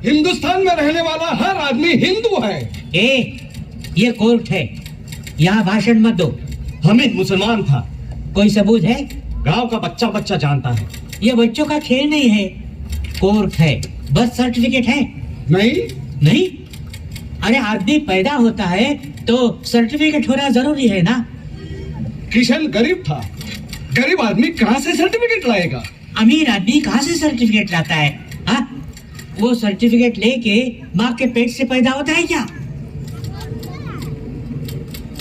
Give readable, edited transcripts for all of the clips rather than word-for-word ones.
हिंदुस्तान में रहने वाला हर आदमी हिंदू है। ये कोर्ट है, यहाँ भाषण मत दो। हामिद मुसलमान था। कोई सबूत है? गांव का बच्चा बच्चा जानता है। ये बच्चों का खेल नहीं है, कोर्ट है। बर्थ सर्टिफिकेट है? नहीं। अरे आदमी पैदा होता है तो सर्टिफिकेट होना जरूरी है ना। किशन गरीब था, गरीब आदमी कहाँ से सर्टिफिकेट लाएगा? अमीर आदमी कहाँ से सर्टिफिकेट लाता है? हाँ, वो सर्टिफिकेट लेके माँ के पेट से पैदा होता है क्या?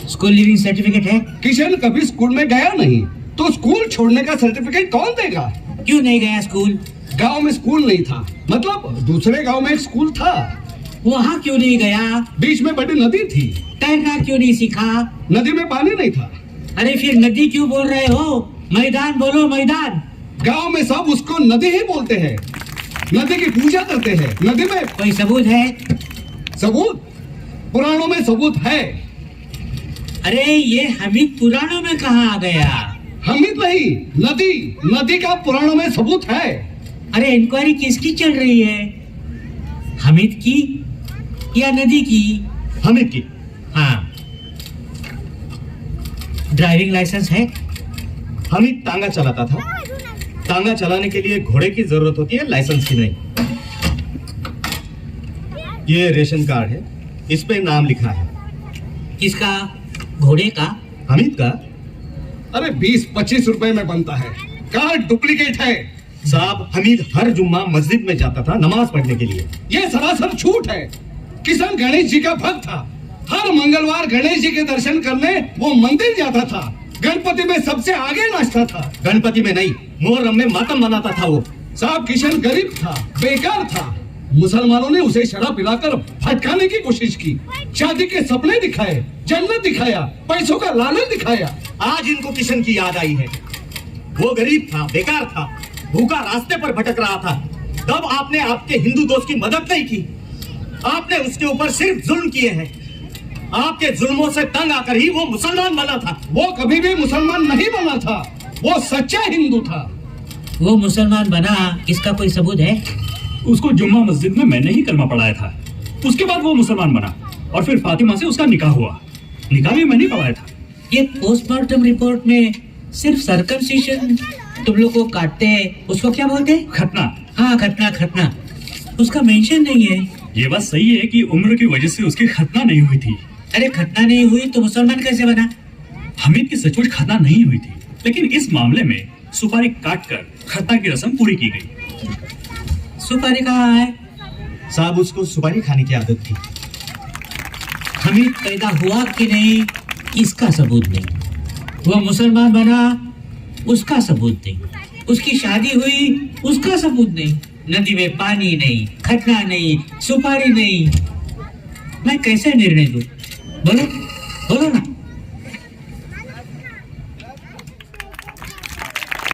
स्कूल लिविंग सर्टिफिकेट है? किशन कभी स्कूल में गया नहीं, तो स्कूल छोड़ने का सर्टिफिकेट कौन देगा? क्यों नहीं गया स्कूल? गांव में स्कूल नहीं था, मतलब दूसरे गांव में एक स्कूल था। वहाँ क्यों नहीं गया? बीच में बड़ी नदी थी। तैरना क्यों नहीं सीखा? नदी में पानी नहीं था। अरे फिर नदी क्यों बोल रहे हो? मैदान बोलो, मैदान। गांव में सब उसको नदी ही बोलते हैं, नदी की पूजा करते हैं। नदी में कोई सबूत है? सबूत? पुराणों में सबूत है। अरे ये हामिद पुराणों में कहाँ आ गया? हामिद नहीं, नदी का पुराणों में सबूत है। अरे इंक्वायरी किसकी चल रही है? हामिद की या नदी की? हामिद की। हाँ। ड्राइविंग लाइसेंस है? हामिद तांगा चलाता था। तांगा चलाने के लिए घोड़े की जरूरत होती है, लाइसेंस की नहीं। ये रेशन कार्ड है, इस पे नाम लिखा है। किसका? घोड़े का? हामिद का। अरे 20-25 रुपए में बनता है, कार्ड डुप्लीकेट है। साहब, हमीद हर जुम्मा मस्जिद में जाता था नमाज पढ़ने के लिए। ये सरासर झूठ है। किशन गणेश जी का भक्त था। हर मंगलवार गणेश जी के दर्शन करने वो मंदिर जाता था। गणपति में सबसे आगे नाचता था। गणपति में नहीं, मुहर्रम में मातम मनाता था वो। साहब, किशन गरीब था, बेकार था। मुसलमानों ने उसे शराब पिलाकर भटकाने की कोशिश की, शादी के सपने दिखाए, जन्नत दिखाया, पैसों का लालच दिखाया। आज इनको किशन की याद आई है। वो गरीब था, बेकार था, भूखा रास्ते पर भटक रहा था। तब आपने आपके हिंदू दोस्त की मदद नहीं की। आपने उसके ऊपर सिर्फ जुल्म किए हैं। आपके जुल्मों से तंग आकर ही वो मुसलमान बना था। वो कभी भी मुसलमान नहीं बना था, वो सच्चा हिंदू था। वो मुसलमान बना, इसका कोई सबूत है? उसको जुम्मा मस्जिद में मैंने ही कलमा पढ़ाया था। उसके बाद वो मुसलमान बना और फिर फातिमा से उसका निकाह हुआ। निकाह भी मैंने पढ़ाया था। ये पोस्टमार्टम रिपोर्ट में सिर्फ सर्कमसिशन तुम लोग को काटते हैं, उसको क्या बोलते हैं? खतना। हाँ, खतना। उसका मेंशन नहीं है। ये बात सही है कि उम्र की वजह से उसकी खतना नहीं हुई थी। अरे खतना नहीं हुई तो मुसलमान कैसे बना? हामिद की सचमुच खतना नहीं हुई थी, लेकिन इस मामले में सुपारी काटकर खतना की रस्म पूरी की गई। सुपारी कहाँ है? साहब, उसको सुपारी खाने की आदत थी। हामिद पैदा हुआ कि नहीं, इसका सबूत नहीं। वो मुसलमान बना, उसका सबूत नहीं। उसकी शादी हुई, उसका सबूत नहीं। नदी में पानी नहीं, खतना नहीं, सुपारी नहीं। मैं कैसे निर्णय दूं? बोलो ना।